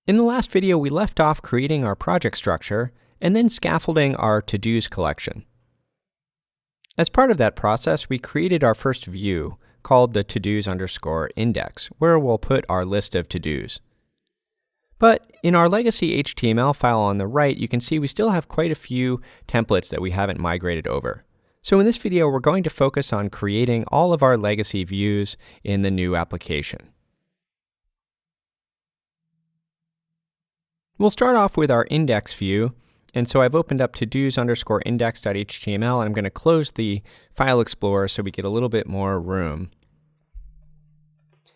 In the last video, we left off creating our project structure and then scaffolding our to-dos collection. As part of that process, we created our first view called the to-dos_index, where we'll put our list of to-dos. But in our legacy HTML file on the right, you can see we still have quite a few templates that we haven't migrated over. So in this video, we're going to focus on creating all of our legacy views in the new application. We'll start off with our index view, and so I've opened up todos_index.html, and I'm going to close the File Explorer so we get a little bit more room.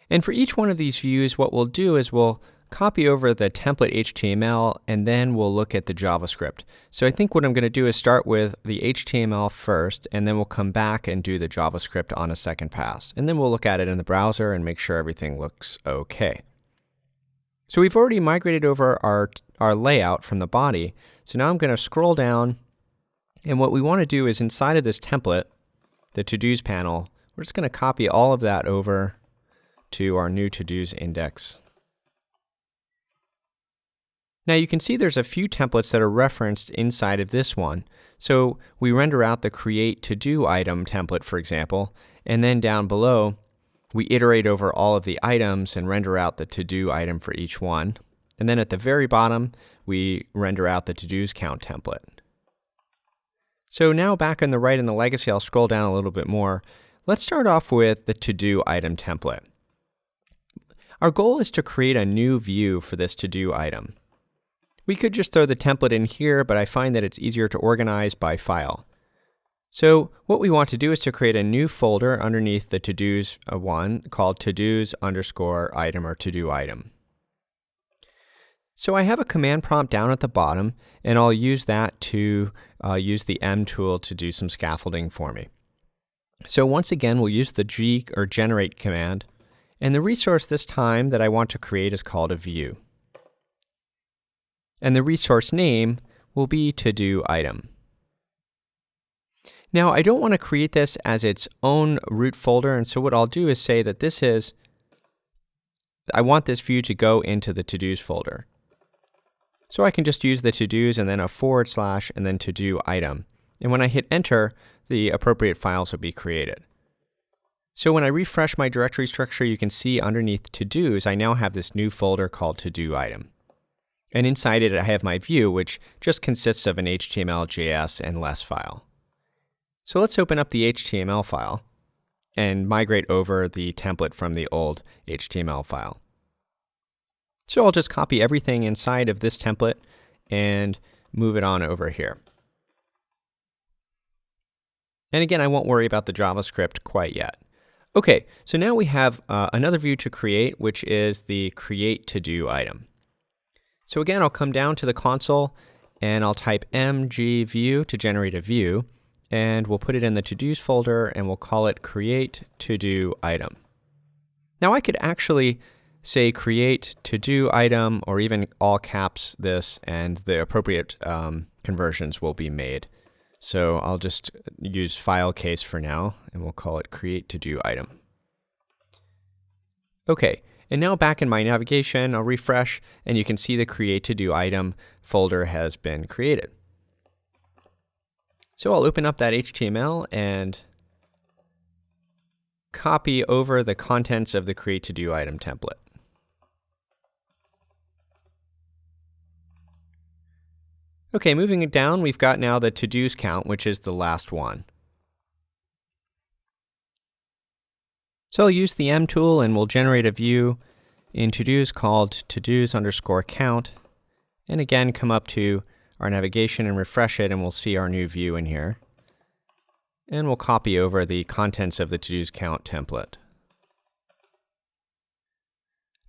And for each one of these views, what we'll do is we'll copy over the template HTML, and then we'll look at the JavaScript. So I think what I'm going to do is start with the HTML first, and then we'll come back and do the JavaScript on a second pass. And then we'll look at it in the browser and make sure everything looks okay. So we've already migrated over our layout from the body. So now I'm going to scroll down, and what we want to do is inside of this template, the to-dos panel, we're just going to copy all of that over to our new to-dos index. Now you can see there's a few templates that are referenced inside of this one. So we render out the create to-do item template, for example, and then down below, we iterate over all of the items and render out the to-do item for each one. And then at the very bottom, we render out the to-dos count template. So now back on the right in the legacy, I'll scroll down a little bit more. Let's start off with the to-do item template. Our goal is to create a new view for this to-do item. We could just throw the template in here, but I find that it's easier to organize by file. So what we want to do is to create a new folder underneath the to-dos one called to-dos_item or to-do item. So I have a command prompt down at the bottom, and I'll use that to use the M tool to do some scaffolding for me. So once again, we'll use the G or generate command, and the resource this time that I want to create is called a view. And the resource name will be to-do item. Now, I don't want to create this as its own root folder, and so what I'll do is say that I want this view to go into the to-dos folder. So I can just use the to-dos and then a / and then to-do item. And when I hit enter, the appropriate files will be created. So when I refresh my directory structure, you can see underneath to-dos, I now have this new folder called to-do item. And inside it, I have my view, which just consists of an HTML, JS, and less file. So let's open up the HTML file and migrate over the template from the old HTML file. So I'll just copy everything inside of this template and move it on over here. And again, I won't worry about the JavaScript quite yet. Okay, so now we have another view to create, which is the create to-do item. So again, I'll come down to the console and I'll type mgview to generate a view. And we'll put it in the to-dos folder, and we'll call it create to-do item. Now I could actually say create to-do item, or even all caps this, and the appropriate conversions will be made. So I'll just use file case for now, and we'll call it create to-do item. Okay, and now back in my navigation, I'll refresh, and you can see the create to-do item folder has been created. So I'll open up that HTML and copy over the contents of the create to-do item template. Okay, moving it down, we've got now the to-dos count, which is the last one. So I'll use the M tool and we'll generate a view in to-dos called to-dos_count. And again, come up to our navigation and refresh it, and we'll see our new view in here. And we'll copy over the contents of the to-dos count template.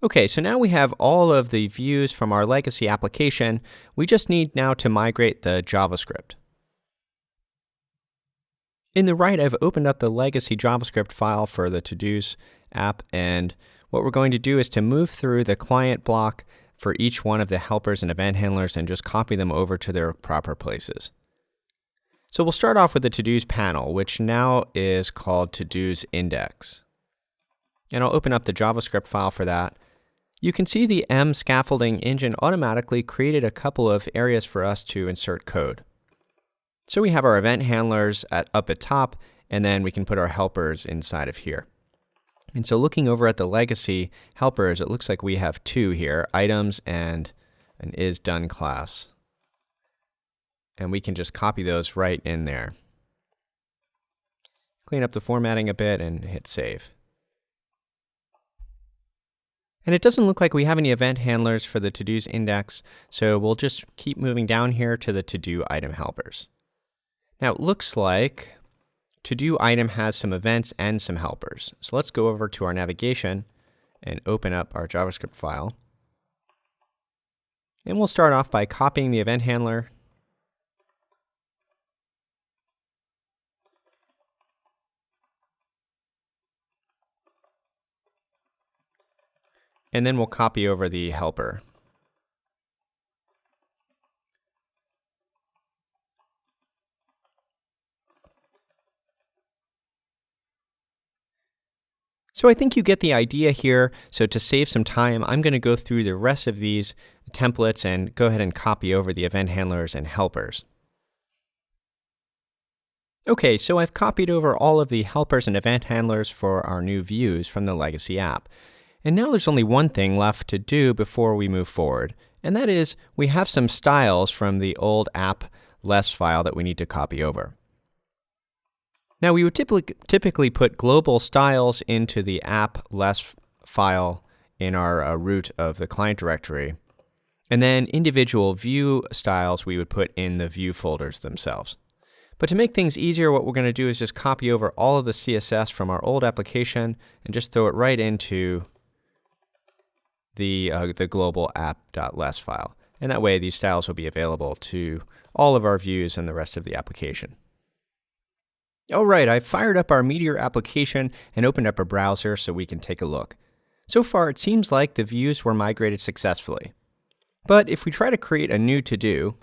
Okay, so now we have all of the views from our legacy application. We just need now to migrate the JavaScript. In the right, I've opened up the legacy JavaScript file for the to-dos app, and what we're going to do is to move through the client block for each one of the helpers and event handlers and just copy them over to their proper places. So we'll start off with the to-dos panel, which now is called to-dos index. And I'll open up the JavaScript file for that. you can see the M scaffolding engine automatically created a couple of areas for us to insert code. So we have our event handlers up at top, and then we can put our helpers inside of here. And so looking over at the legacy helpers, it looks like we have two here, items and an isDone class. And we can just copy those right in there. Clean up the formatting a bit and hit save. And it doesn't look like we have any event handlers for the to-dos index, so we'll just keep moving down here to the to-do item helpers. Now it looks like to-do item has some events and some helpers. So let's go over to our navigation and open up our JavaScript file. And we'll start off by copying the event handler. And then we'll copy over the helper. So I think you get the idea here. So to save some time, I'm going to go through the rest of these templates and go ahead and copy over the event handlers and helpers. Okay, so I've copied over all of the helpers and event handlers for our new views from the legacy app. And now there's only one thing left to do before we move forward, and that is we have some styles from the old app.less file that we need to copy over. Now we would typically put global styles into the app.less file in our root of the client directory, and then individual view styles we would put in the view folders themselves. But to make things easier, what we're going to do is just copy over all of the CSS from our old application and just throw it right into the global app.less file. And that way these styles will be available to all of our views and the rest of the application. All right, I've fired up our Meteor application and opened up a browser so we can take a look. So far, it seems like the views were migrated successfully. But if we try to create a new to-do,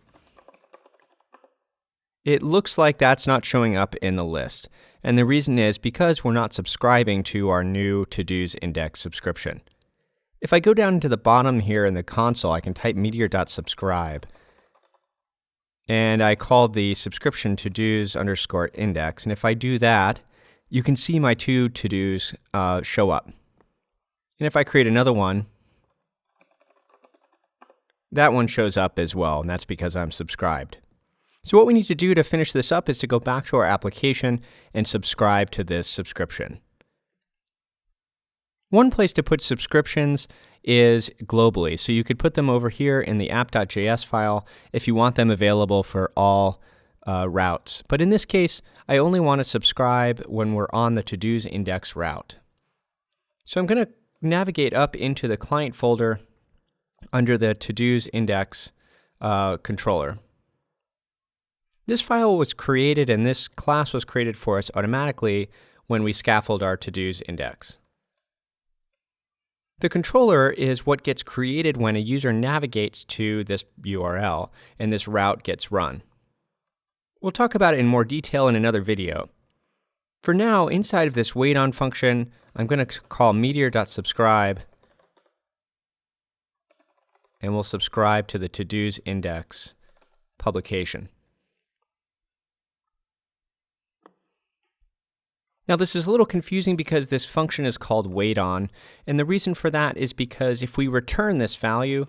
it looks like that's not showing up in the list. And the reason is because we're not subscribing to our new to-dos index subscription. If I go down to the bottom here in the console, I can type meteor.subscribe. And I called the subscription to-dos _ index. And if I do that, you can see my two to-dos show up. And if I create another one, that one shows up as well, and that's because I'm subscribed. So what we need to do to finish this up is to go back to our application and subscribe to this subscription. One place to put subscriptions is globally. So you could put them over here in the app.js file if you want them available for all routes. But in this case, I only want to subscribe when we're on the to-dos index route. So I'm going to navigate up into the client folder under the to-dos index controller. This file was created and this class was created for us automatically when we scaffold our to-dos index. The controller is what gets created when a user navigates to this URL and this route gets run. We'll talk about it in more detail in another video. For now, inside of this waitOn function, I'm going to call meteor.subscribe, and we'll subscribe to the to-dos index publication. Now this is a little confusing because this function is called waitOn, and the reason for that is because if we return this value,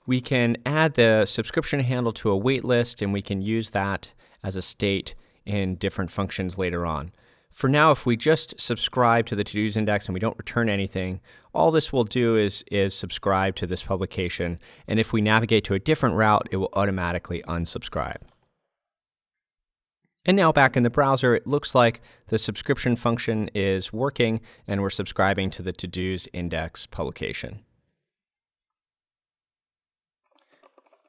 we can add the subscription handle to a wait list, and we can use that as a state in different functions later on. For now, if we just subscribe to the to-dos index and we don't return anything, all this will do is subscribe to this publication, and if we navigate to a different route, it will automatically unsubscribe. And now back in the browser, it looks like the subscription function is working and we're subscribing to the to-dos index publication.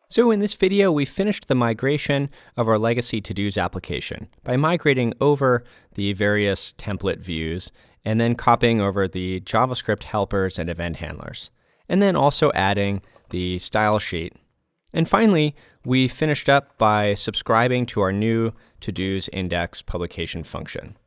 So in this video, we finished the migration of our legacy to-dos application by migrating over the various template views and then copying over the JavaScript helpers and event handlers, and then also adding the style sheet. And finally, we finished up by subscribing to our new to-dos index publication function.